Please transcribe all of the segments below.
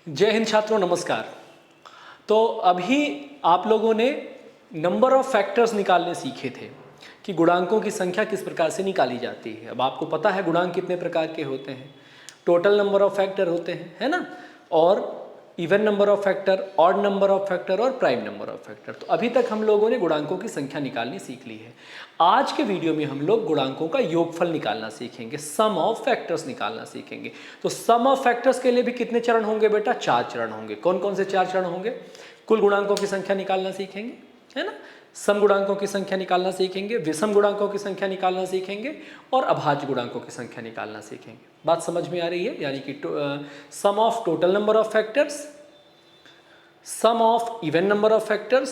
जय हिंद छात्रों, नमस्कार। तो अभी आप लोगों ने नंबर ऑफ फैक्टर्स निकालने सीखे थे कि गुणांकों की संख्या किस प्रकार से निकाली जाती है। अब आपको पता है गुणांक कितने प्रकार के होते हैं। टोटल नंबर ऑफ फैक्टर होते हैं, है ना, और even number of factor, odd number of factor और प्राइम नंबर ऑफ फैक्टर। तो अभी तक हम लोगों ने गुणांकों की संख्या निकालनी सीख ली है। आज के वीडियो में हम लोग गुणांकों का योगफल निकालना सीखेंगे, सम ऑफ फैक्टर्स निकालना सीखेंगे। तो सम ऑफ फैक्टर्स के लिए भी कितने चरण होंगे बेटा? 4 चरण होंगे। कौन कौन से 4 चरण होंगे? कुल गुणांकों की संख्या निकालना सीखेंगे, है ना, सम गुणांकों की संख्या निकालना सीखेंगे, विषम गुणांकों की संख्या निकालना सीखेंगे और अभाज्य गुणांकों की संख्या निकालना सीखेंगे। बात समझ में आ रही है? यानी कि sum of total number of factors, sum of even number of factors,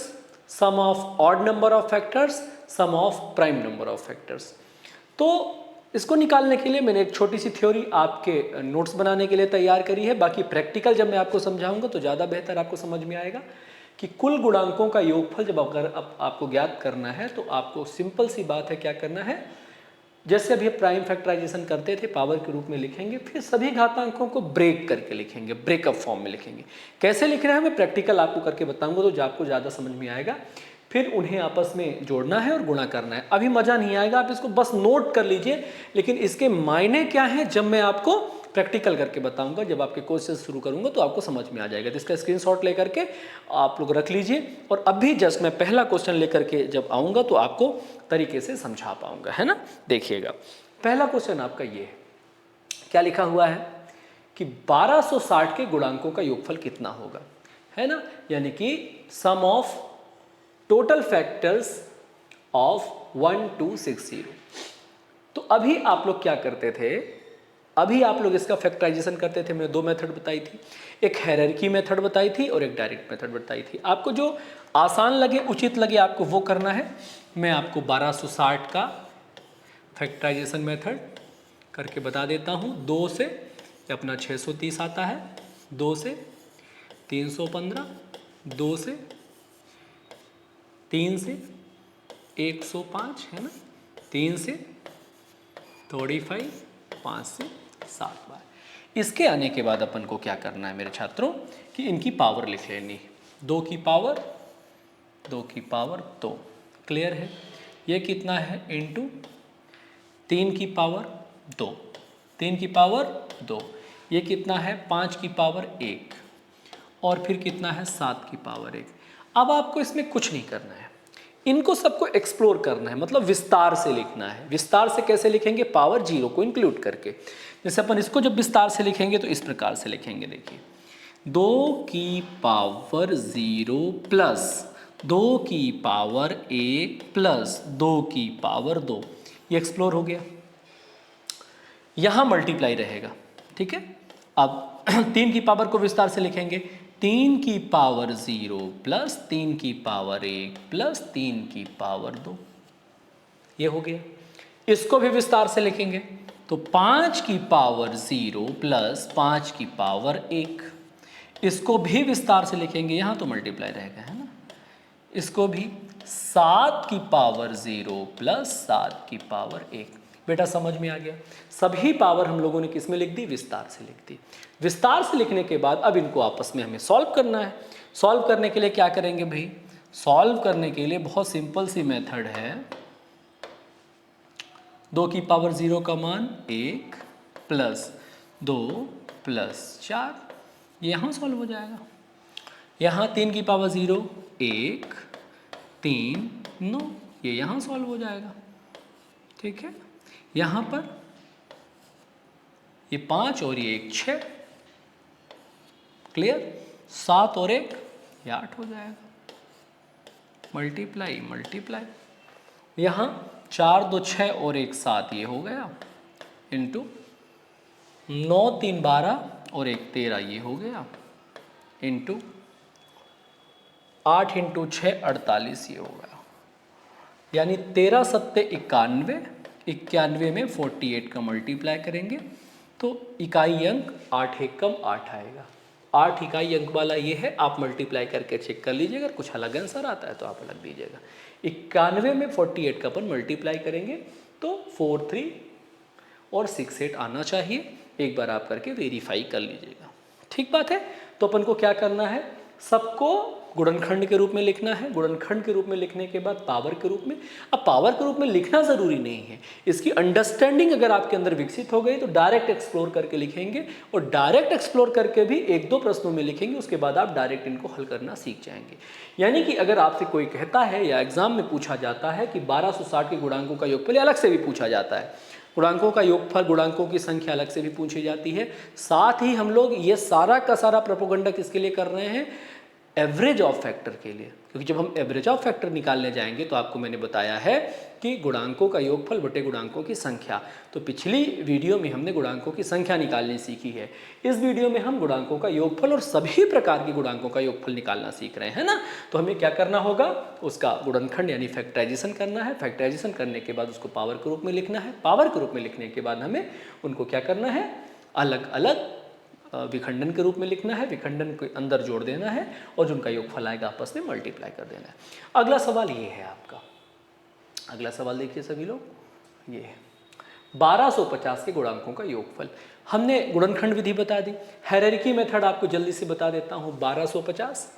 sum of odd number of factors, sum of prime number of factors. तो इसको निकालने के लिए मैंने एक छोटी सी थ्योरी आपके नोट्स बनाने के लिए तैयार करी है। बाकी प्रैक्टिकल जब मैं आपको समझाऊंगा तो ज़्यादा बेहतर आपको समझ में आएगा कि कुल गुणांकों का योगफल जब अगर आपको ज्ञात करना है तो आपको सिंपल सी बात है, क्या करना है, जैसे अभी प्राइम फैक्टराइजेशन करते थे पावर के रूप में लिखेंगे, फिर सभी घातांकों को ब्रेक करके लिखेंगे, ब्रेकअप फॉर्म में लिखेंगे। कैसे लिख रहे हैं मैं प्रैक्टिकल आपको करके बताऊंगा तो आपको ज़्यादा समझ में आएगा। फिर उन्हें आपस में जोड़ना है और गुणा करना है। अभी मज़ा नहीं आएगा, आप इसको बस नोट कर लीजिए, लेकिन इसके मायने क्या हैं जब मैं आपको प्रैक्टिकल करके बताऊंगा, जब आपके क्वेश्चन शुरू करूंगा तो आपको समझ में आ जाएगा। तो इसका स्क्रीनशॉट लेकर के आप लोग रख लीजिए और अभी जस्ट मैं पहला क्वेश्चन लेकर के जब आऊँगा तो आपको तरीके से समझा पाऊंगा, है ना। देखिएगा, पहला क्वेश्चन आपका ये है, क्या लिखा हुआ है कि 1260 के गुणांकों का योगफल कितना होगा, है ना, यानी कि sum of total factors of 1 to 60। तो अभी आप लोग क्या करते थे, अभी आप लोग इसका फैक्टराइजेशन करते थे। मैंने 2 मेथड बताई थी, एक हायरार्की मेथड बताई थी और एक डायरेक्ट मेथड बताई थी। आपको जो आसान लगे, उचित लगे, आपको वो करना है। मैं आपको 1260 का फैक्टराइजेशन मेथड करके बता देता हूँ। 2 से अपना 630 आता है, 2 से 315, 2 से 3 से 105, है ना, 3 से 35, 5 से 7 बार। इसके आने के बाद अपन को क्या करना है मेरे छात्रों कि इनकी पावर लिख लेनी। 2 की पावर 2 की पावर 2, क्लियर है। ये कितना है इंटू 3 की पावर 2, 3 की पावर 2, ये कितना है 5 की पावर 1 और फिर कितना है 7 की पावर 1। अब आपको इसमें कुछ नहीं करना है, इनको सबको एक्सप्लोर करना है, मतलब विस्तार से लिखना है। विस्तार से कैसे लिखेंगे? पावर 0 को इंक्लूड करके। जैसे अपन इसको जब विस्तार से लिखेंगे तो इस प्रकार से लिखेंगे, देखिए 2 की पावर 0 प्लस 2 की पावर 1 प्लस 2 की पावर 2, ये एक्सप्लोर हो गया। यहाँ मल्टीप्लाई रहेगा, ठीक है। अब 3 की पावर को विस्तार से लिखेंगे, 3 की पावर 0 प्लस 3 की पावर 1 प्लस 3 की पावर 2, ये हो गया। इसको भी विस्तार से लिखेंगे तो 5 की पावर 0 प्लस 5 की पावर 1, इसको भी विस्तार से लिखेंगे, यहाँ तो मल्टीप्लाई रहेगा, है ना। इसको भी 7 की पावर 0 प्लस 7 की पावर 1। बेटा समझ में आ गया? सभी पावर हम लोगों ने किस में लिख दी? विस्तार से लिख दी। विस्तार से लिखने के बाद अब इनको आपस में हमें सॉल्व करना है। सॉल्व करने के लिए क्या करेंगे भाई? सॉल्व करने के लिए बहुत सिंपल सी मेथड है। 2 की पावर 0 का मान 1 प्लस 2 प्लस 4, यहाँ सॉल्व हो जाएगा। यहाँ 3 की पावर 0 1 3 9, ये यहाँ सॉल्व हो जाएगा, ठीक है। यहाँ पर ये 5 और ये 1 6, क्लियर। 7 और 1 ये 8 हो जाएगा। मल्टीप्लाई मल्टीप्लाई, यहाँ 4 2 6 और 1 7, ये हो गया, इंटू 9 3 12 और 1 13, ये हो गया, इंटू 8 इंटू 6 48, ये हो गया। यानी 13 सत्ते 91, 91 में 48 का मल्टीप्लाई करेंगे तो इकाई अंक 8 एकम 8 आएगा। 8 इकाई अंक वाला ये है, आप मल्टीप्लाई करके चेक कर लीजिएगा। अगर कुछ अलग आंसर आता है तो आप अलग दीजिएगा। 91 में 48 का अपन मल्टीप्लाई करेंगे तो 43 और 68 आना चाहिए। एक बार आप करके वेरीफाई कर लीजिएगा, ठीक बात है। तो अपन को क्या करना है, सबको गुणनखंड के रूप में लिखना है। गुणनखंड के रूप में लिखने के बाद पावर के रूप में। अब पावर के रूप में लिखना ज़रूरी नहीं है, इसकी अंडरस्टैंडिंग अगर आपके अंदर विकसित हो गई तो डायरेक्ट एक्सप्लोर करके लिखेंगे, और डायरेक्ट एक्सप्लोर करके भी एक दो प्रश्नों में लिखेंगे, उसके बाद आप डायरेक्ट इनको हल करना सीख जाएंगे। यानी कि अगर आपसे कोई कहता है या एग्जाम में पूछा जाता है कि 1260 के गुणांकों का योगफल, अलग से भी पूछा जाता है, गुणांकों का योगफल, गुणांकों की संख्या अलग से भी पूछी जाती है। साथ ही हम लोग ये सारा का सारा प्रोपोगंडा किसके लिए कर रहे हैं, एवरेज ऑफ फैक्टर के लिए। क्योंकि जब हम एवरेज ऑफ फैक्टर निकालने जाएंगे तो आपको मैंने बताया है कि गुणांकों का योगफल बटे गुणांकों की संख्या। तो पिछली वीडियो में हमने गुणांकों की संख्या निकालनी सीखी है, इस वीडियो में हम गुणांकों का योगफल और सभी प्रकार के गुणांकों का योगफल निकालना सीख रहे हैं ना। तो हमें क्या करना होगा, उसका गुणनखंड यानी फैक्टराइजेशन करना है। फैक्टराइजेशन करने के बाद उसको पावर के रूप में लिखना है। पावर के रूप में लिखने के बाद हमें उनको क्या करना है, अलग अलग विखंडन के रूप में लिखना है, विखंडन के अंदर जोड़ देना है और जो उनका योगफल आएगा आपस में मल्टीप्लाई कर देना है। अगला सवाल ये है आपका, अगला सवाल देखिए सभी लोग, ये है 1250 के गुणांकों का योगफल। हमने गुणनखंड विधि बता दी, हायरार्की मेथड आपको जल्दी से बता देता हूँ। 1250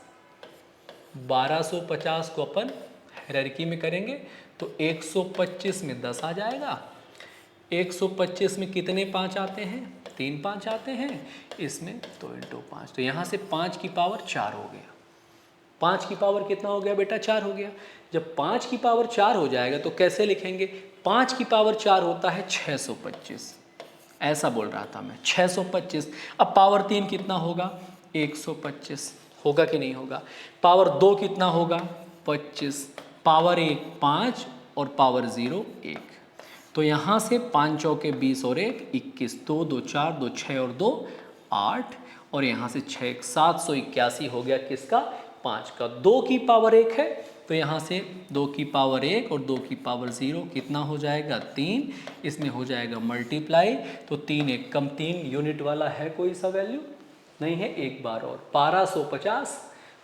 को अपन हायरार्की में करेंगे तो 125 में 10 आ जाएगा। 125 में कितने 5 आते हैं, 3 5 आते हैं, इसमें तो इंटू 5, तो यहाँ से 5 की पावर 4 हो गया। 5 की पावर कितना हो गया बेटा, 4 हो गया। जब 5 की पावर 4 हो जाएगा तो कैसे लिखेंगे, 5 की पावर 4 होता है 625, ऐसा बोल रहा था मैं, 625। अब पावर 3 कितना होगा, 125 होगा कि नहीं होगा। पावर 2 कितना होगा, 25। पावर 1 5 और पावर 0 1। तो यहाँ से 5 चौके 20 और 1 21, 2 2 4, 2 6 और 2 8, और यहाँ से 6 781 हो गया किसका, 5 का। 2 की पावर 1 है तो यहाँ से 2 की पावर 1 और 2 की पावर 0 कितना हो जाएगा, 3। इसमें हो जाएगा मल्टीप्लाई, तो 3 1 कम 3 यूनिट वाला है कोई सा वैल्यू नहीं है। एक बार और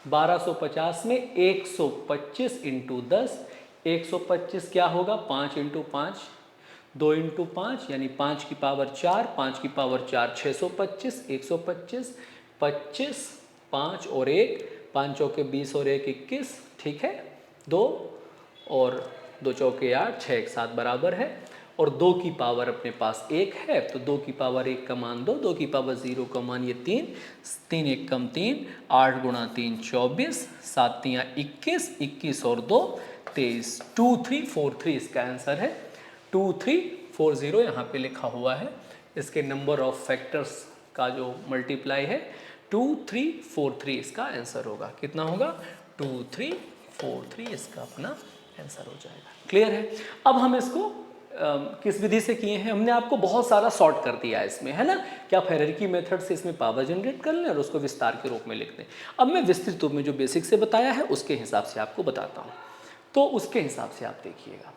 1250 में 125 इंटू 10, 125 क्या होगा, 5 इंटू 5, 2 इंटू 5 यानी 5 की पावर 4, 5 की पावर 4 625, 125, 25, 5 और 1, 5 चौके 20 और 1 21, ठीक है। 2 और 2 चौके 8, 6 1 7 बराबर है, और 2 की पावर अपने पास 1 है तो 2 की पावर 1 का मान 2, 2 की पावर 0 का मान ये 3, 3 1 कम 3, 8 गुणा 3 24, 7 3 21, 21 और 2 23, 2343 इसका आंसर है। 2340 यहाँ पे लिखा हुआ है, इसके नंबर ऑफ फैक्टर्स का जो मल्टीप्लाई है 2343 इसका आंसर होगा। कितना होगा, 2343 इसका अपना आंसर हो जाएगा। क्लियर है। अब हम इसको किस विधि से किए हैं, हमने आपको बहुत सारा सॉर्ट कर दिया है इसमें, है ना, कि आप हायरार्की मेथड से इसमें पावर जनरेट कर लें और उसको विस्तार के रूप में लिख दें। अब मैं विस्तृत रूप में जो बेसिक से बताया है उसके हिसाब से आपको बताता हूँ, तो उसके हिसाब से आप देखिएगा,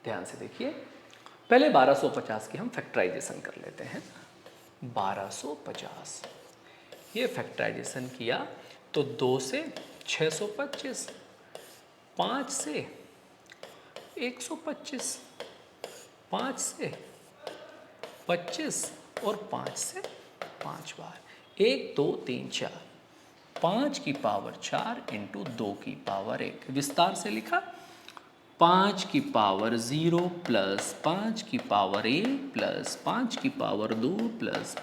ध्यान से देखिए। पहले 1250 की हम फैक्टराइजेशन कर लेते हैं। 1250 ये फैक्टराइजेशन किया तो 2 से 625, 5 से 125, 5 से 25 और 5 से 5 बार, 1 2 3 4, 5 की पावर 4 इंटू 2 की पावर 1, विस्तार से लिखा। 5 की पावर 0 प्लस 5 की पावर 1 प्लस 5 की पावर 2 प्लस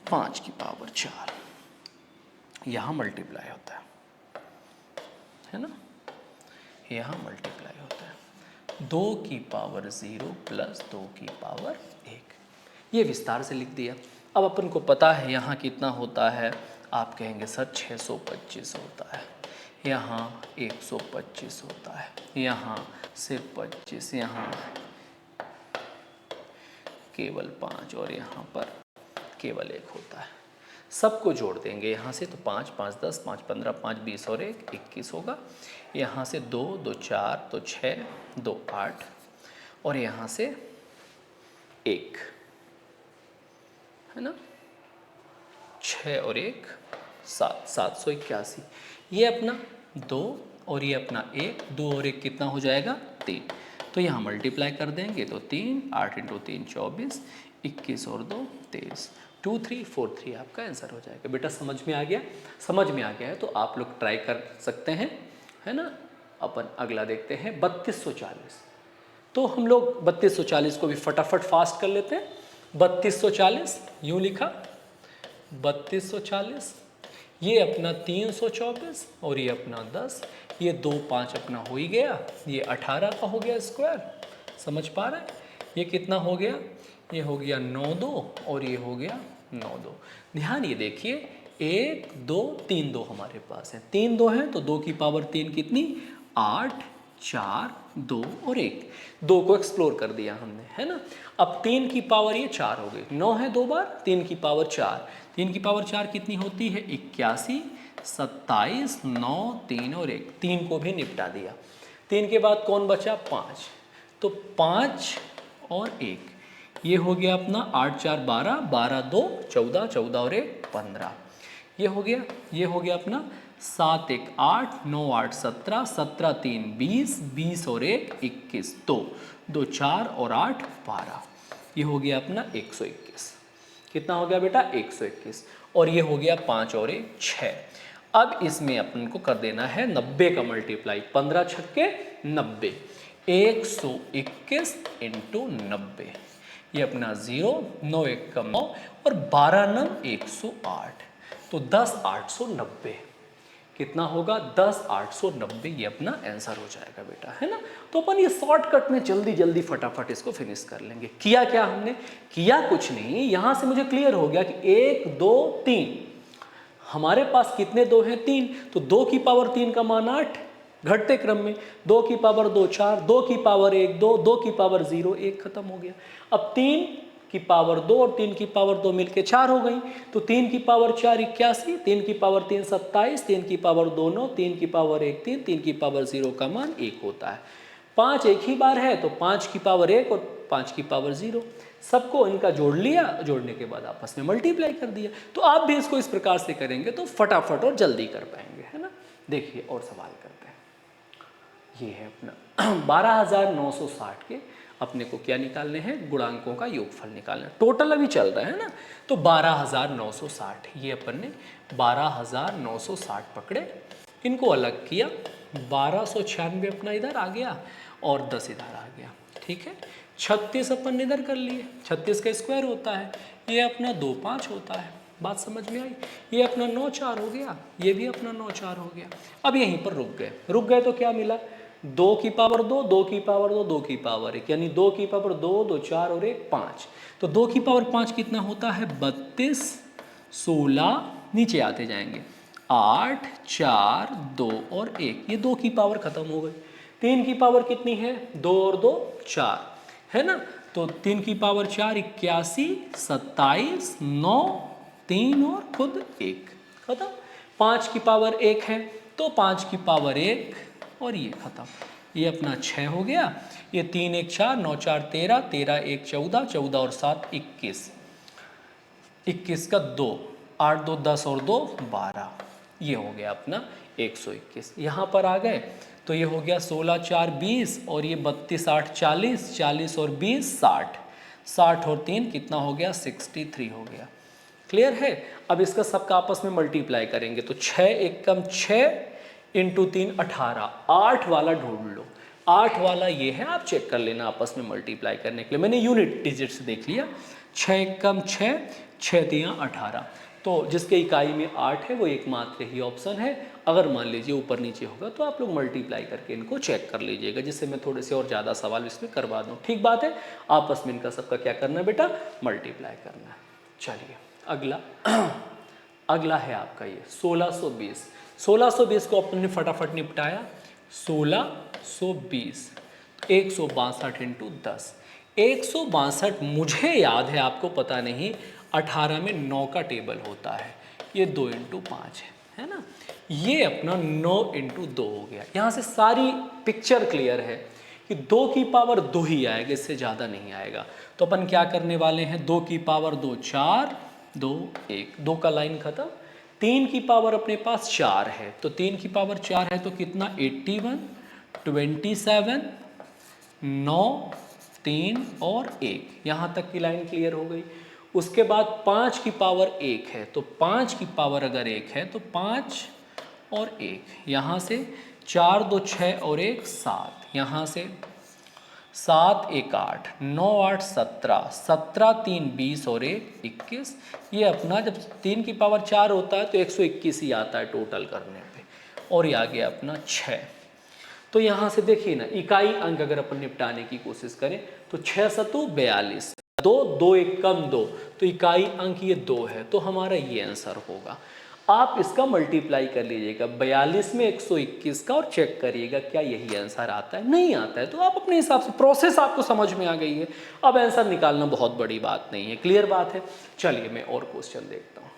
5 की पावर 4, यहाँ मल्टीप्लाई होता है ना, यहाँ मल्टीप्लाई होता है। 2 की पावर 0 प्लस 2 की पावर 1, ये विस्तार से लिख दिया। अब अपन को पता है यहाँ कितना होता है, आप कहेंगे सर 625 होता है, यहाँ 125 होता है, यहाँ से 25, यहाँ केवल 5 और यहाँ पर केवल 1 होता है। सबको जोड़ देंगे यहाँ से, तो 5 5 10, 5 15, 5 20 और 1 21 होगा। यहाँ से 2 2 4, तो 6 2 8, और यहाँ से 1, है ना, 6 और 1 7, 781। ये अपना 2 और ये अपना 1, 2 और 1 कितना हो जाएगा, 3। तो यहाँ मल्टीप्लाई कर देंगे तो 3, 8 इंटू 3 24, 21 और 2 23, 2343 आपका आंसर हो जाएगा। बेटा समझ में आ गया? समझ में आ गया है तो आप लोग ट्राई कर सकते हैं, है ना। अपन अगला देखते हैं 3240। तो हम लोग 3240 को भी फटाफट फास्ट कर लेते हैं। 3240 यूँ लिखा, 3240, ये अपना 324 और ये अपना 10, ये 2 5 अपना हो ही गया, ये 18 का हो गया स्क्वायर, समझ पा रहे हैं। ये कितना हो गया, ये हो गया 9 2 और ये हो गया 9 2। ध्यान ये देखिए 1 2 3 2 हमारे पास है, 3 2 हैं तो 2 की पावर 3 कितनी, 8 4 2 और 1, 2 को एक्सप्लोर कर दिया हमने, है ना। अब 3 की पावर ये 4 हो गई, 9 है 2 बार, 3 की पावर 4, 3 की पावर 4 कितनी होती है, 81 27 9 3 और 1, 3 को भी निपटा दिया। 3 के बाद कौन बचा, 5, तो 5 और 1, ये हो गया अपना 8 4 12, 12 2 14, 14 और 1 15, ये हो गया, ये हो गया अपना 7 1 8 9 8 17, 17 3 20, 20 और 1 21, 2 2 4 और 8 12, ये हो गया अपना 121। कितना हो गया बेटा, 121, और ये हो गया 5 और 1 6। अब इसमें अपन को कर देना है 90 का मल्टीप्लाई, 15 छक्के 90, 121 इंटू 90, ये अपना 0, 9 1 का 9 और 12 9 108, तो 10 890, कितना होगा 10 890, ये अपना आंसर हो जाएगा बेटा, है ना। तो अपन ये शॉर्टकट में जल्दी जल्दी फटाफट इसको फिनिश कर लेंगे। किया क्या हमने, किया कुछ नहीं, यहाँ से मुझे क्लियर हो गया कि 1 2 3, हमारे पास कितने 2 हैं, 3, तो 2 की पावर 3 का मान 8, घटते क्रम में 2 की पावर 2 4, 2 की पावर 1 2, 2 की पावर 0 1, खत्म हो गया। अब 3 की पावर 2 और 3 की पावर 2 मिलके 4 हो गई, तो 3 की पावर 4 81, 3 की पावर 3 27, 3 की पावर 2 9, 3 की पावर 1 3, 3 की पावर 0 का मान 1 होता है। 5 एक ही बार है तो 5 की पावर 1 और 5 की पावर 0, सबको इनका जोड़ लिया, जोड़ने के बाद आपस में मल्टीप्लाई कर दिया। तो आप भी इसको इस प्रकार से करेंगे तो फटाफट और जल्दी कर पाएंगे, है ना। देखिए और सवाल करते हैं, ये है अपना 12960 के अपने को क्या निकालने हैं, गुणांकों का योगफल निकालना है। टोटल अभी चल रहा है ना, तो 12960, ये अपन ने 12960 पकड़े, इनको अलग किया, 1296 अपना इधर आ गया और 10 इधर आ गया, ठीक है। 36 अपन इधर कर लिए, 36 का स्क्वायर होता है, ये अपना 2 5 होता है, बात समझ में आई। ये अपना 9 4 हो गया, ये भी अपना 9 4 हो गया। अब यहीं पर रुक गए तो क्या मिला, 2 की पावर 2, 2 की पावर 2, 2 की पावर 1, यानी 2 की पावर 2 2 4 और 1 5, तो 2 की पावर 5 कितना होता है, 32 16, नीचे आते जाएंगे 8 4 2 और 1, ये 2 की पावर खत्म हो गई। 3 की पावर कितनी है, 2 और 2 4, है ना, तो 3 की पावर 4 81 27 9 3 और खुद 1, खत्म। 5 की पावर 1 है तो 5 की पावर 1 और ये खत्म, ये अपना 6 हो गया, ये 3 1 4 9 4 13, 13 1 14, 14 और 7 21, 21 का 2, 8 2 10 और 2 12, ये हो गया अपना 121। यहाँ पर आ गए तो ये हो गया 16 4 20 और ये 32 8 40, 40 और 20 60, 60 और 3 कितना हो गया, 63 हो गया। क्लियर है। अब इसका सबका आपस में मल्टीप्लाई करेंगे तो 6 1 कम 6 इंटू 3 18, 8 वाला ढूंढ लो, 8 वाला ये है, आप चेक कर लेना आपस में मल्टीप्लाई करने के लिए, मैंने यूनिट डिजिट से देख लिया। 6 1 कम 6, 6 3 18, तो जिसके इकाई में 8 है वो एकमात्र ही ऑप्शन है। अगर मान लीजिए ऊपर नीचे होगा तो आप लोग मल्टीप्लाई करके इनको चेक कर लीजिएगा, जिससे मैं थोड़े से और ज़्यादा सवाल इसमें करवा दूँ, ठीक बात है। आपस में इनका सबका क्या करना है बेटा, मल्टीप्लाई करना है। चलिए अगला अगला है आपका ये 1620। 1620 को अपन ने फटाफट निपटाया, 1620 162 इंटू 10, 162 मुझे याद है, आपको पता नहीं, 18 में 9 का टेबल होता है, ये 2 इंटू 5 है ना, ये अपना 9 इंटू 2 हो गया। यहाँ से सारी पिक्चर क्लियर है कि 2 की पावर 2 ही आएगा, इससे ज़्यादा नहीं आएगा। तो अपन क्या करने वाले हैं, 2 की पावर 2 4 2 1, 2 का लाइन खत्म। 3 की पावर अपने पास 4 है, तो 3 की पावर 4 है तो कितना 81 27 9, 3 और 1, यहाँ तक की लाइन क्लियर हो गई। उसके बाद 5 की पावर 1 है, तो 5 की पावर अगर 1 है तो 5 और 1, यहाँ से 4 2 6 और 1 7, यहाँ से 7 1 8, 9 8 17, 17 3 20 और 1 21। ये अपना जब 3 की पावर 4 होता है तो 121 ही आता है टोटल करने पे, और ये आ गया अपना 6। तो यहाँ से देखिए ना, इकाई अंक अगर अपन निपटाने की कोशिश करें तो 6 सतु 42, 2 2 1 कम 2, तो इकाई अंक ये 2 है, तो हमारा ये आंसर होगा। आप इसका मल्टीप्लाई कर लीजिएगा 42 में 121 का और चेक करिएगा क्या यही आंसर आता है। नहीं आता है तो आप अपने हिसाब से, प्रोसेस आपको समझ में आ गई है, अब आंसर निकालना बहुत बड़ी बात नहीं है, क्लियर बात है। चलिए मैं और क्वेश्चन देखता हूँ।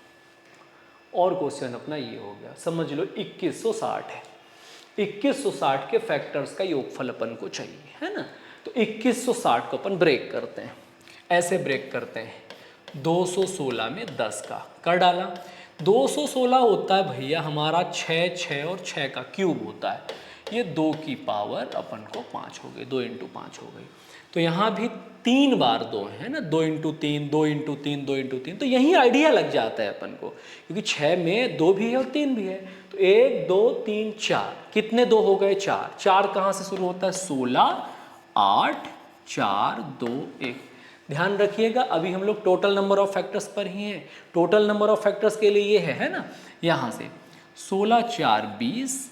और क्वेश्चन अपना ये हो गया, समझ लो 2160 है, 2160 के फैक्टर्स का योगफल अपन को चाहिए, है ना। तो 2160 को अपन ब्रेक करते हैं, ऐसे ब्रेक करते हैं, 216 में 10 का कर डाला। 216 होता है भैया हमारा 6 6 और 6 का क्यूब होता है, ये 2 की पावर अपन को 5 हो गई, 2 इंटू 5 हो गई। तो यहाँ भी 3 बार 2 है ना, 2 इंटू 3, 2 इंटू 3, 2 इंटू 3, तो यही आइडिया लग जाता है अपन को, क्योंकि 6 में 2 भी है और 3 भी है। तो 1 2 3 4, कितने 2 हो गए? 4। 4 कहाँ से शुरू होता है? 16 8 4 2 1। ध्यान रखिएगा अभी हम लोग टोटल नंबर ऑफ फैक्टर्स पर ही हैं, टोटल नंबर ऑफ फैक्टर्स के लिए ये है ना। यहाँ से 16 4 20,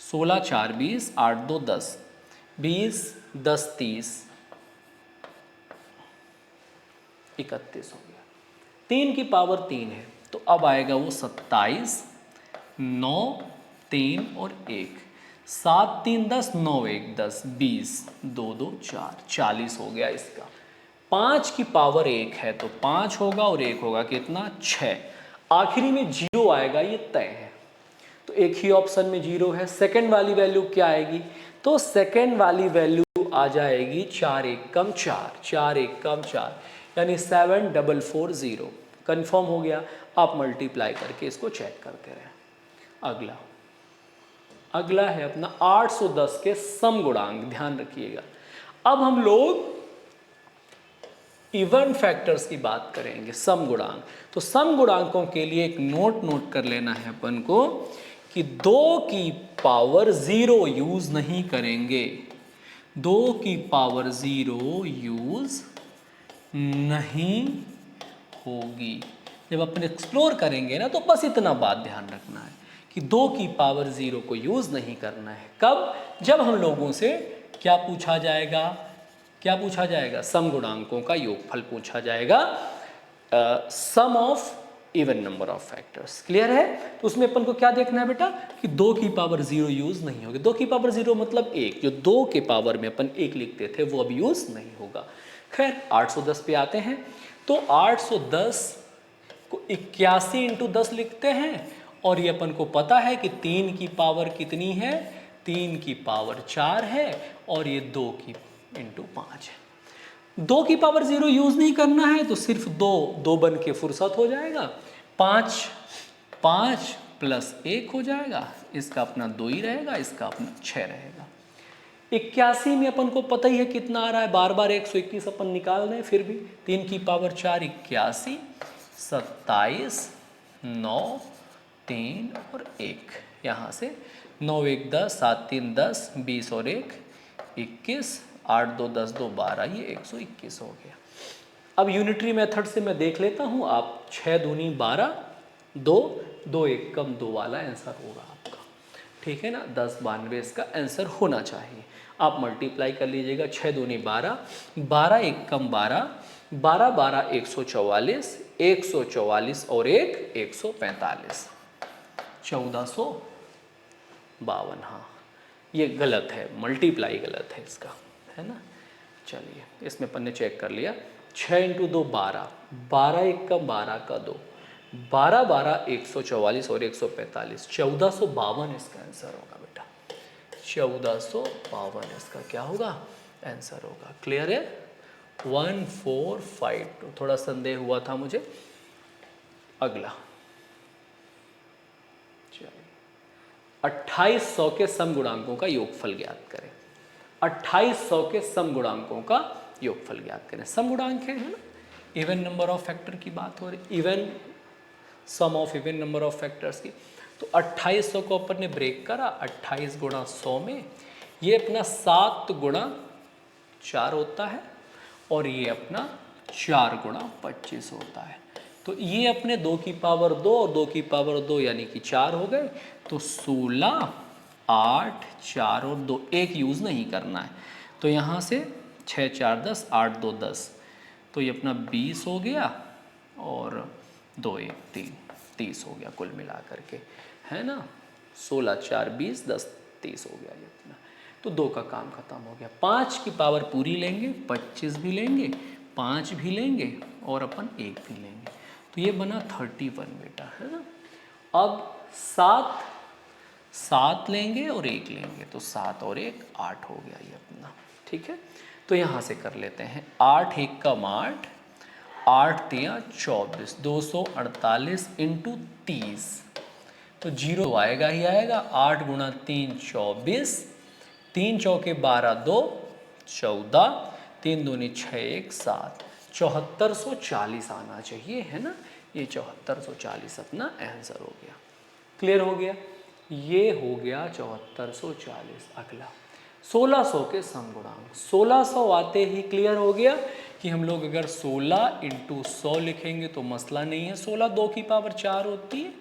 16 4 20, 8 2 10, 20 10 30, 31 हो गया। 3 की पावर 3 है, तो अब आएगा वो 27, 9 3 और 1, 7 3 10, 9 1 10, 20 2 2 4, 40 हो गया इसका। 5 की पावर 1 है तो 5 होगा और 1 होगा कितना? 6। आखिरी में 0 आएगा, ये तय है। तो एक ही ऑप्शन में 0 है। सेकंड वाली वैल्यू क्या आएगी? तो सेकंड वाली वैल्यू आ जाएगी 4 1 कम 4, 4 1 कम 4, यानी 7440। कंफर्म हो गया। आप मल्टीप्लाई करके इसको चेक करते रहें। अगला है अपना 810 के सम गुणांक, ध्यान रखिएगा। अब हम लोग इवन फैक्टर्स की बात करेंगे, सम गुणांक। तो सम गुणांकों के लिए एक नोट कर लेना है अपन को कि 2 की पावर 0 यूज नहीं करेंगे, 2 की पावर 0 यूज नहीं होगी। जब अपन एक्सप्लोर करेंगे ना तो बस इतना बात ध्यान रखना है कि 2 की पावर 0 को यूज नहीं करना है। कब? जब हम लोगों से क्या पूछा जाएगा? क्या पूछा जाएगा? सम गुणांकों का योगफल पूछा जाएगा, sum of even number of factors. Clear है? तो उसमें अपन को क्या देखना है बेटा कि 2 की पावर 0 यूज नहीं होगी। 2 की पावर 0 मतलब 1, जो 2 के पावर में अपन 1 लिखते थे वो अब यूज नहीं होगा। खैर 810 पे आते हैं। तो 810 को 81 इंटू 10 लिखते हैं, और ये अपन को पता है कि 3 की पावर कितनी है? 3 की पावर 4 है, और ये 2 की इंटू 5 है। 2 की पावर 0 यूज नहीं करना है तो सिर्फ 2 बन के फुर्सत हो जाएगा। 5 प्लस 1 हो जाएगा, इसका अपना 2 ही रहेगा, इसका अपना 6 रहेगा। 81 में अपन को पता ही है कितना आ रहा है, बार बार 121 अपन निकाल रहे हैं, फिर भी 3 की पावर 4 81, 27 9 3 और 1, यहाँ से 9 1 10, 7 3 10, 20 और 1 21, 8 2 10 2 12, ये 121 हो गया। अब यूनिटरी मेथड से मैं देख लेता हूँ, आप 6 दूनी 12, 2 2 1 कम 2 वाला आंसर होगा आपका। ठीक है ना? 10 92 इसका आंसर होना चाहिए। आप मल्टीप्लाई कर लीजिएगा, 6 दूनी 12, 12 1 कम 12, 12 12 144, 144 और 1 145, 1452। हाँ ये गलत है, मल्टीप्लाई गलत है इसका, है ना। चलिए इसमें अपन ने चेक कर लिया। 6 इंटू 2 12, 12 1 का 12 का 2, 12 12 144 और 145, 1452 इसका आंसर होगा बेटा। 1452 इसका क्या होगा? आंसर होगा। क्लियर है? 1452, थोड़ा संदेह हुआ था मुझे। अगला 2800 के सम गुणांकों का योगफल ज्ञात करें। 2800 के समगुणांकों का योगफल ज्ञात करें। समगुणांक है ना, इवन नंबर ऑफ फैक्टर की बात हो रही, even sum of even number of factors की। तो 2800 को अपन ने ब्रेक करा, 28 गुणा 100 में ये अपना 7 गुणा 4 होता है और ये अपना 4 गुणा 25 होता है। तो ये अपने 2 की पावर 2 और 2 की पावर 2 यानी कि 4 हो गए। तो 16, 8, 4 और 2, एक यूज़ नहीं करना है। तो यहाँ से 6, 4, 10, 8, 2, 10, तो ये अपना 20 हो गया और 2, 1, 3, 30 हो गया कुल मिला करके, है ना। 16, 4, 20, 10, 30 हो गया ये अपना। तो 2 का काम खत्म हो गया। 5 की पावर पूरी लेंगे, 25 भी लेंगे, 5 भी लेंगे और अपन 1 भी लेंगे। तो ये बना 31 बेटा, है ना। अब 7 लेंगे और 1 लेंगे, तो 7 और 1 8 हो गया ये अपना, ठीक है। तो यहाँ से कर लेते हैं, 8 1 कम 8, 8 3 24, 248 इंटू 30, तो 0 आएगा ही आएगा। 8 गुणा 3 24, 3 चौके 12, 2 14, 3 दूनी 6 1 7, 7440 आना चाहिए, है ना। ये 7440 अपना आंसर हो गया। क्लियर हो गया, ये हो गया 7440। अगला 1600 के समगुणांक। 1600 आते ही क्लियर हो गया कि हम लोग अगर 16 इंटू 100 लिखेंगे तो मसला नहीं है। 16 2 की पावर 4 होती है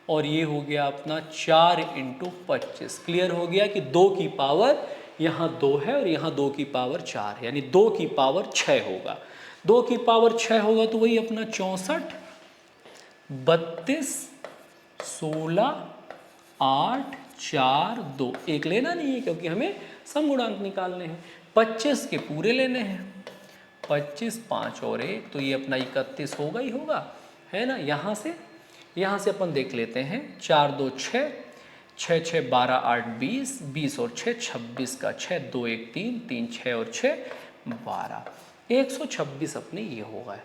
और ये हो गया अपना 4 इंटू 25। क्लियर हो गया कि 2 की पावर यहाँ 2 है और यहाँ 2 की पावर 4 है, यानी 2 की पावर 6 होगा। 2 की पावर 6 होगा तो वही अपना 64, 32, 16, 8, 4, 2, एक लेना नहीं है क्योंकि हमें समगुणांक निकालने हैं। 25 के पूरे लेने हैं, 25, 5 और 1, तो ये अपना 31 होगा ही होगा, है ना। यहाँ से अपन देख लेते हैं, 4 2 6, 6 6 12 8 20, 20 और 6 26 का 6, 2 1 3, 3 6 और 6 12, 126 अपने ये होगा।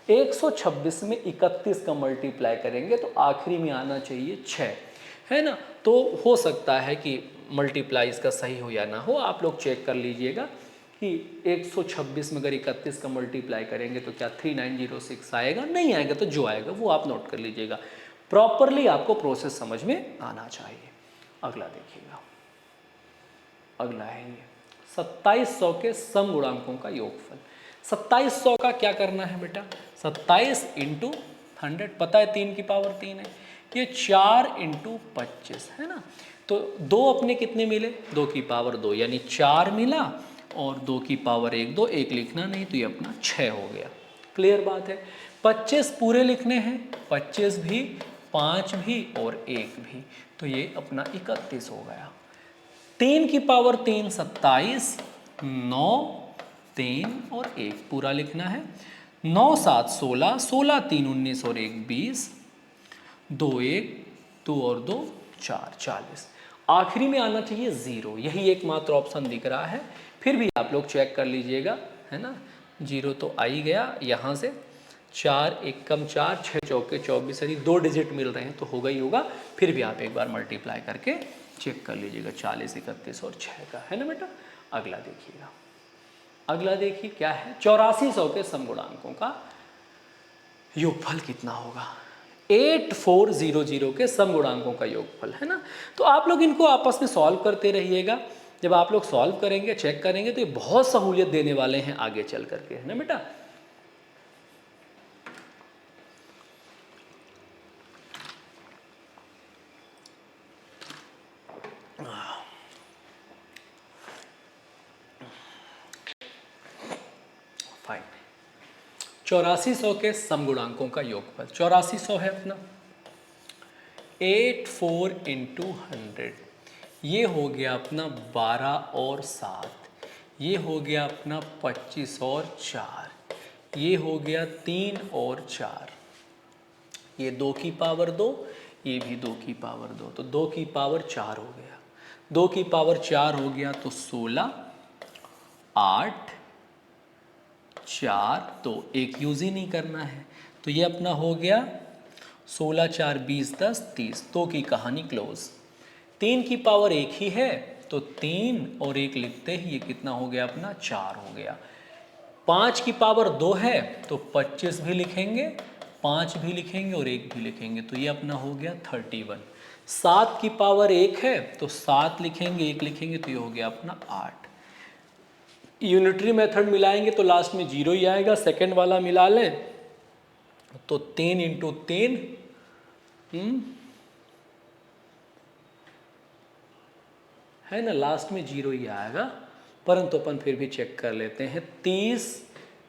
126 में 31 का मल्टीप्लाई करेंगे तो आखिरी में आना चाहिए 6, है ना। तो हो सकता है कि मल्टीप्लाई इसका सही हो या ना हो, आप लोग चेक कर लीजिएगा कि 126 में अगर 31 का मल्टीप्लाई करेंगे तो क्या 3906 आएगा, नहीं आएगा। तो जो आएगा वो आप नोट कर लीजिएगा। प्रॉपरली आपको प्रोसेस समझ में आना चाहिए। अगला देखिएगा, अगला है ये 2700 के समगुणांकों का योगफल। 2700 का क्या करना है बेटा, 27 इंटू 100, पता है 3 की पावर 3 है, ये 4 इंटू 25, है ना। तो 2 अपने कितने मिले, 2 की पावर 2 यानी 4 मिला और 2 की पावर 1 2, 1 लिखना नहीं तो ये अपना 6 हो गया। क्लियर बात है। 25 पूरे लिखने हैं, 25 भी, 5 भी और 1 भी, तो ये अपना 31 हो गया। 3 की पावर 3 27, 9 3 और 1 पूरा लिखना है। 9 7 16, 16 3 19 और 1 20, 2 1 2 और 2 4 40। आखिरी में आना चाहिए 0, यही एकमात्र ऑप्शन दिख रहा है। फिर भी आप लोग चेक कर लीजिएगा, है ना। 0 तो आ ही गया यहाँ से। 4 1 कम 4, 6 चौके 24, यदि 2 डिजिट मिल रहे हैं तो होगा ही होगा। फिर भी आप एक बार मल्टीप्लाई करके चेक कर लीजिएगा, 40 31 और 6 का, है ना बेटा। अगला देखिएगा, अगला देखिए क्या है, 8400 के समगुणांकों का योगफल कितना होगा। 8400 के समगुणांकों का योगफल, है ना। तो आप लोग इनको आपस में सॉल्व करते रहिएगा। जब आप लोग सॉल्व करेंगे, चेक करेंगे तो ये बहुत सहूलियत देने वाले हैं आगे चल करके, है ना बेटा। फाइन, 8400 के समगुणांकों का योगफल। 8400 है अपना 84 इंटू 100, ये हो गया अपना 12 और 7, ये हो गया अपना 25 और 4, ये हो गया 3 और 4, ये 2 की पावर 2, ये भी 2 की पावर 2, तो 2 की पावर 4 हो गया। 2 की पावर 4 हो गया तो 16, 8 4, तो एक यूज़ ही नहीं करना है, तो ये अपना हो गया 16 4 20 10 30, 2 की कहानी क्लोज। 3 की पावर 1 ही है तो 3 और 1 लिखते ही ये कितना हो गया अपना 4 हो गया। 5 की पावर 2 है तो 25 भी लिखेंगे, 5 भी लिखेंगे और 1 भी लिखेंगे, तो ये अपना हो गया 31। 7 की पावर 1 है तो 7 लिखेंगे, 1 लिखेंगे, तो ये हो गया अपना 8। यूनिटरी मेथड मिलाएंगे तो लास्ट में 0 ही आएगा। सेकंड वाला मिला लें तो 3 इंटू 3 है ना, लास्ट में 0 ही आएगा, परंतु अपन फिर भी चेक कर लेते हैं। 30,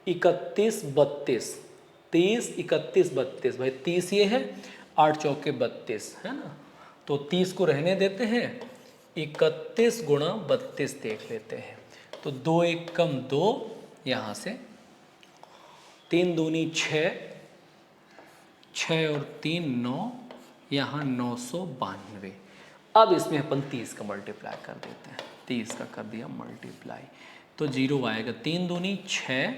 31, 32, 30, 31, 32, भाई 30 ये है, 8 चौके 32 है ना, तो 30 को रहने देते हैं, 31 गुणा 32 देख लेते हैं, तो 2 1 कम 2, यहाँ से 3 दूनी 6, 6 और 3 9, यहाँ 992। अब इसमें अपन 30 का मल्टीप्लाई कर देते हैं, 30 का कर दिया मल्टीप्लाई, तो 0 आएगा। 3 दूनी 6,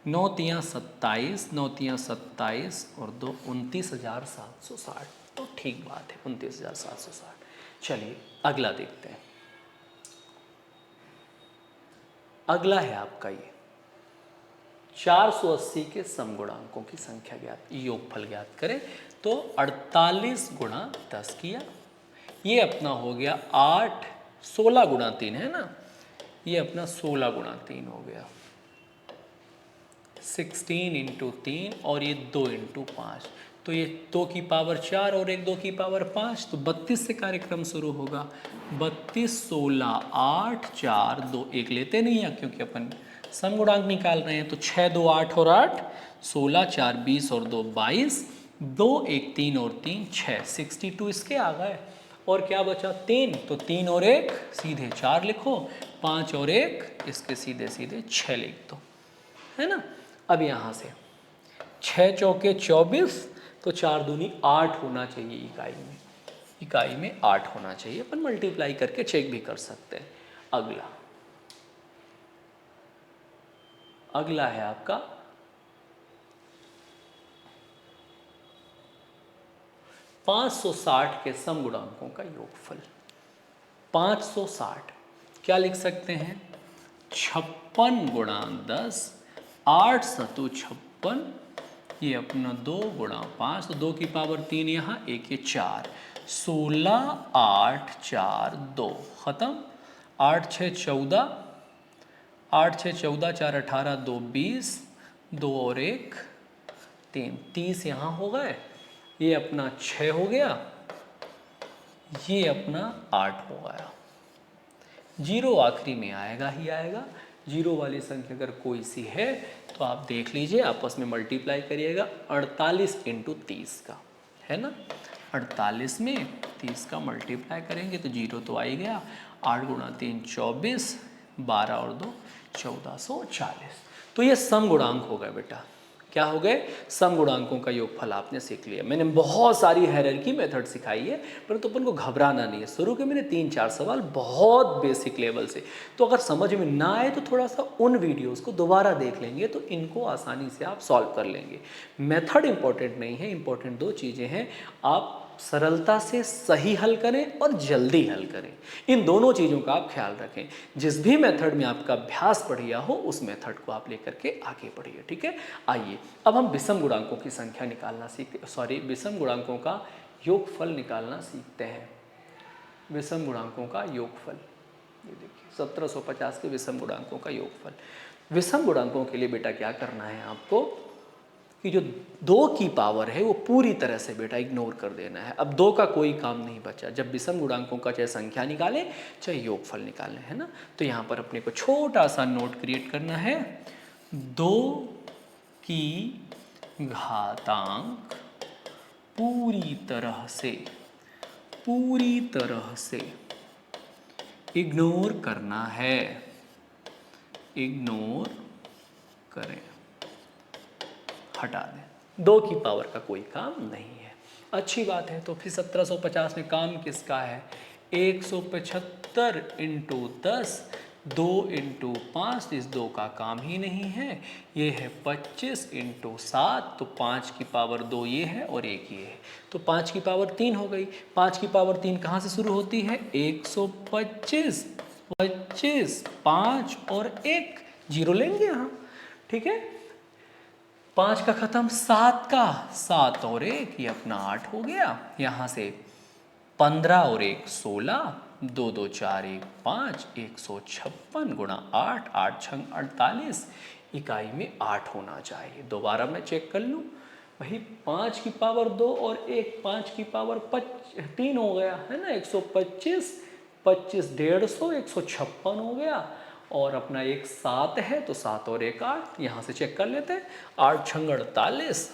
9 तियाँ 27, 9 तियाँ 27 और 2 29,760, तो ठीक बात है 29,760। चलिए अगला देखते हैं। अगला है आपका ये 480 के समगुणांकों की संख्या ज्ञात, योगफल ज्ञात करें, तो 48 गुणा 10 किया, ये अपना हो गया 8, 16 गुणा 3 है ना, ये अपना 16 गुणा 3 हो गया, 16 इंटू 3 और ये 2 इंटू 5, तो ये 2 की पावर 4 और एक 2 की पावर 5, तो 32 से कार्यक्रम शुरू होगा। 32, 16, 8, 4, 2, 1 लेते नहीं है क्योंकि अपन समगुणांक निकाल रहे हैं, तो 6 2 8 और 8, 16, 4 20 और 2 22, 2 1 3 और 3 6, 62 इसके आ गए, और क्या बचा 3, तो 3 और 1 सीधे 4 लिखो, 5 और 1 इसके सीधे सीधे 6 लिख दो, है ना। अब यहाँ से 6 चौके 24, तो 4 दूनी 8 होना चाहिए इकाई में 8 होना चाहिए, अपन मल्टीप्लाई करके चेक भी कर सकते हैं। अगला है आपका 560 के समगुणांकों का योगफल। 560 क्या लिख सकते हैं, 56 गुणा 10, 8 सतु 56, ये अपना 2 गुणा 5, तो 2 की पावर 3 यहाँ, 1 ये 4, 16 8 4 2 खत्म, 8 6 14, 8 6 14, 4 18, 2 20, 2 और 1 3, 30 यहाँ हो गए, ये अपना 6 हो गया, ये अपना 8 हो गया। 0 आखिरी में आएगा ही आएगा, 0 वाली संख्या अगर कोई सी है तो आप देख लीजिए, आपस में मल्टीप्लाई करिएगा। 48 इंटू 30 का है ना, 48 में 30 का मल्टीप्लाई करेंगे तो 0 तो आ ही गया, 8 गुणा 3 24, 12 और 2 1440। तो ये समगुणांक हो गए बेटा, क्या हो गए, समगुणांकों का योगफल आपने सीख लिया। मैंने बहुत सारी हायरार्की मेथड सिखाई है, परंतु अपन को घबराना नहीं है। शुरू के मैंने 3-4 सवाल बहुत बेसिक लेवल से, तो अगर समझ में ना आए तो थोड़ा सा उन वीडियोस को दोबारा देख लेंगे तो इनको आसानी से आप सॉल्व कर लेंगे। मेथड इंपॉर्टेंट नहीं है, इंपॉर्टेंट 2 चीज़ें हैं, आप सरलता से सही हल करें और जल्दी हल करें, इन दोनों चीज़ों का आप ख्याल रखें। जिस भी मेथड में आपका अभ्यास बढ़िया हो उस मेथड को आप लेकर के आगे बढ़िए, ठीक है। आइए अब हम विषम गुणांकों की संख्या निकालना विषम गुणांकों का योगफल निकालना सीखते हैं। विषम गुणांकों का योगफल, ये देखिए 1750 के विषम गुणांकों का योगफल। विषम गुणांकों के लिए बेटा क्या करना है आपको कि जो 2 की पावर है वो पूरी तरह से बेटा इग्नोर कर देना है। अब 2 का कोई काम नहीं बचा, जब विषम गुणांकों का चाहे संख्या निकाले चाहे योगफल निकालें, है ना। तो यहाँ पर अपने को छोटा सा नोट क्रिएट करना है, 2 की घातांक पूरी तरह से इग्नोर करना है, इग्नोर करें, हटा दें। 2 की पावर का कोई काम नहीं है, अच्छी बात है। तो फिर 1750 में काम किसका है, 175 इंटू 10, 2 इंटू 5, इस 2 का काम ही नहीं है। ये है 25 इंटू 7, तो 5 की पावर 2 ये है और 1 ये है, तो 5 की पावर 3 हो गई। 5 की पावर 3 कहाँ से शुरू होती है? 125, 25, 5 और 1, जीरो लेंगे यहाँ, ठीक है। 5 का खत्म, 7 का, 7 और 1 ये अपना 8 हो गया। यहाँ से 15 और 1 16, 2 2 4 1 5, 156 गुणा 8, 8 छंग 48, इकाई में 8 होना चाहिए। दोबारा मैं चेक कर लूँ भाई, 5 की पावर 2 और 1 5 की पावर 3 हो गया है ना, 125, 25 150, 156 हो गया। और अपना एक 7 है तो 7 और 1 8, यहाँ से चेक कर लेते हैं। 8 छंग 48,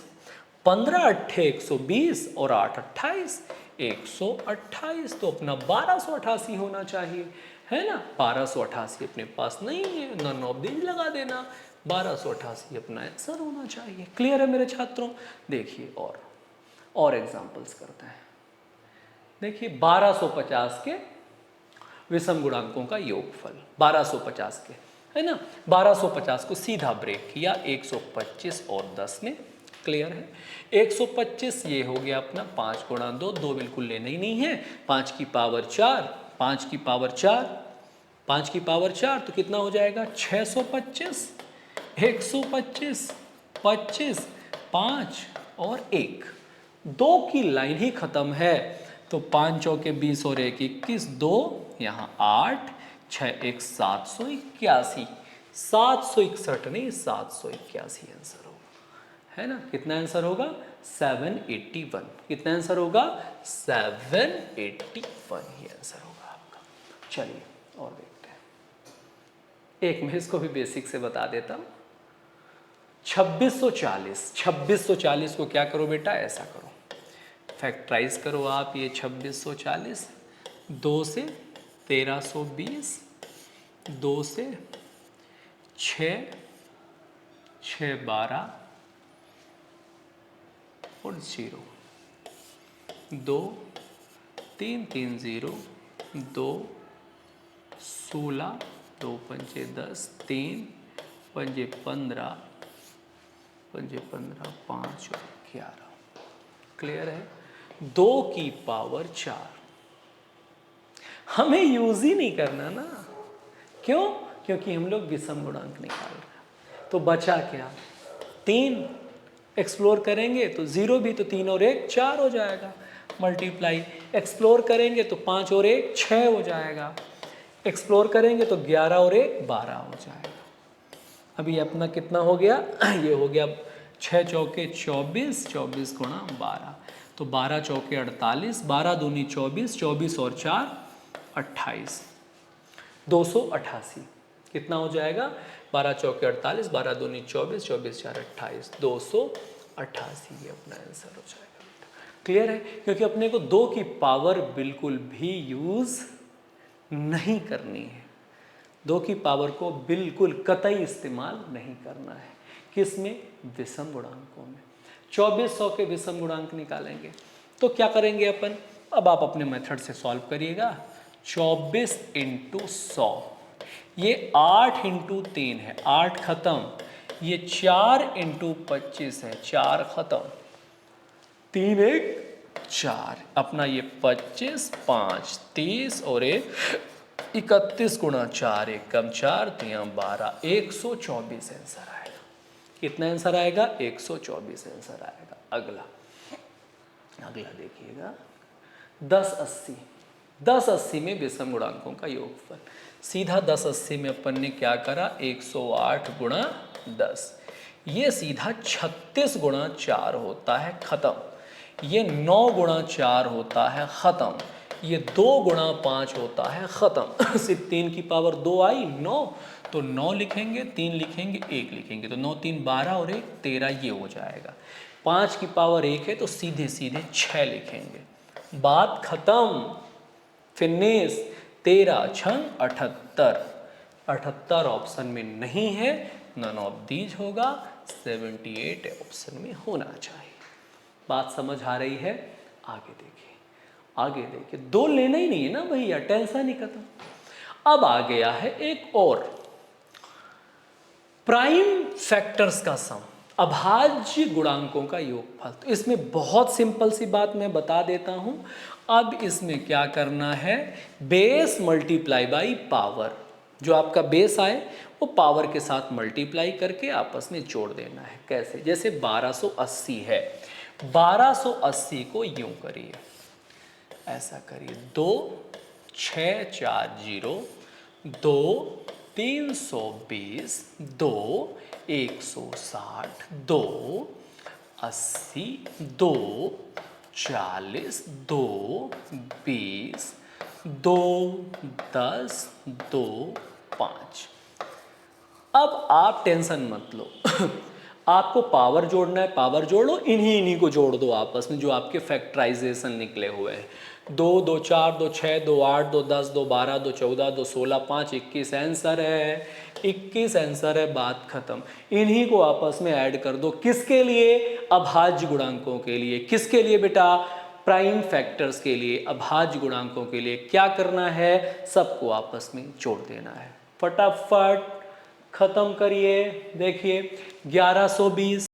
15 अट्ठे 120 और 8 28, 128, तो अपना 1288 होना चाहिए, है ना। 1288 अपने पास नहीं है, नन ऑफ दीज लगा देना, 1288 अपना आंसर होना चाहिए। क्लियर है मेरे छात्रों? देखिए और एग्जांपल्स करते हैं। देखिए 1250 के विषम गुणांकों का योगफल, 1250 के, है ना। 1250 को सीधा ब्रेक किया 125 और 10 में, क्लियर है। 125 ये हो गया अपना 5 गुणा 2, 2 बिल्कुल लेना ही नहीं है। 5 की पावर 4, 5 की पावर 4, 5 की पावर 4 तो कितना हो जाएगा? 625, 125, 25, 5 और 1, 2 की लाइन ही खत्म है, तो 5 चौके 20 और 1 21, 2 यहाँ 8, 6 1 781, 761 नहीं 781 आंसर होगा, है ना। कितना आंसर होगा? 781। कितना आंसर होगा? 781 ही आंसर होगा आपका। चलिए और देखते हैं। एक मैं इसको भी बेसिक से बता देता हूँ। 2640 को क्या करो बेटा? ऐसा करो, फैक्टराइज करो आप ये 2640, 2 से 1320, 2 से 6, 6 12 और 0, 2 3 3 0, 2 16, 2 पंजे 10, 3 पंजे 15, पंजे 15, 5 और 11, क्लियर है। 2 की पावर 4 हमें यूज ही नहीं करना ना, क्यों? क्योंकि हम लोग विषम गुणांक निकाल रहे हैं। तो बचा क्या? 3 एक्सप्लोर करेंगे तो 0 भी, तो 3 और 1 4 हो जाएगा। मल्टीप्लाई एक्सप्लोर करेंगे तो 5 और 1 6 हो जाएगा। एक्सप्लोर करेंगे तो 11 और 1 12 हो जाएगा। अभी अपना कितना हो गया? ये हो गया 6 चौके 24, 24 गुणा 12, तो 12 चौके 48, 12 दूनी 24, 24 और 4 28, 288। कितना हो जाएगा? 12 चौके 48, 12 दूनी 24, 24 4 28, 288 ये अपना आंसर हो जाएगा। क्लियर है? क्योंकि अपने को 2 की पावर बिल्कुल भी यूज नहीं करनी है, 2 की पावर को बिल्कुल कतई इस्तेमाल नहीं करना है। किसमें? विषम गुणांकों में। 2400 के विषम गुणांक निकालेंगे तो क्या करेंगे अपन? अब आप अपने मेथड से सॉल्व करिएगा। 24 इंटू 100, ये 8 इंटू 3 है, 8 खत्म। ये 4 इंटू 25 है, 4 खत्म। 3 1 4, अपना ये 25 5 30 और 1 31 गुणा 4 1 कम 4 3 12, 124 आंसर आएगा। कितना आंसर आएगा? 124 आंसर आएगा। अगला देखिएगा 1080। 1080 में विषम गुणांकों का योगफल। सीधा 1080 में अपन ने क्या करा? 108 गुणा 10, ये सीधा 36 गुणा 4 होता है, खत्म। ये 9 गुणा 4 होता है, खत्म। ये 2 गुणा 5 होता है, खत्म। सिर्फ 3 की पावर 2 आई 9, तो 9 लिखेंगे, 3 लिखेंगे, 1 लिखेंगे, तो 9 3 12 और 1 13, ये हो जाएगा। 5 की पावर 1 है तो सीधे सीधे 6 लिखेंगे, बात खत्म, फिनिश। 13 छंग 78, 78 ऑप्शन में नहीं है, नन ऑफ दीज होगा, 78 ऑप्शन में होना चाहिए। बात समझ आ रही है? आगे देखिए, 2 लेना ही नहीं है ना भैया, टेंशन ही खत्म। अब आ गया है एक और, प्राइम फैक्टर्स का सम, अभाज्य गुणांकों का योगफल। तो इसमें बहुत सिंपल सी बात मैं बता देता हूं। अब इसमें क्या करना है, बेस मल्टीप्लाई बाई पावर, जो आपका बेस आए वो पावर के साथ मल्टीप्लाई करके आपस में जोड़ देना है। कैसे, जैसे 1280 है, 1280 को यूं करिए, ऐसा करिए, 2 6 4 0 2 320 2 160 2 80 2 40 2 20 2 10 2 5। अब आप टेंशन मत लो आपको पावर जोड़ना है, पावर जोड़ो, इन्हीं को जोड़ दो आपस में, जो आपके फैक्टराइजेशन निकले हुए हैं। 2 2 4 2 6 2 8 2 10 2 12 2 14 2 16 5 21 आंसर है, 21 आंसर है, बात खत्म। इन्हीं को आपस में ऐड कर दो, किसके लिए, अभाज्य गुणांकों के लिए। किसके लिए बेटा, प्राइम फैक्टर्स के लिए, अभाज्य गुणांकों के लिए। क्या करना है, सबको आपस में जोड़ देना है। फटाफट खत्म करिए। देखिए 1120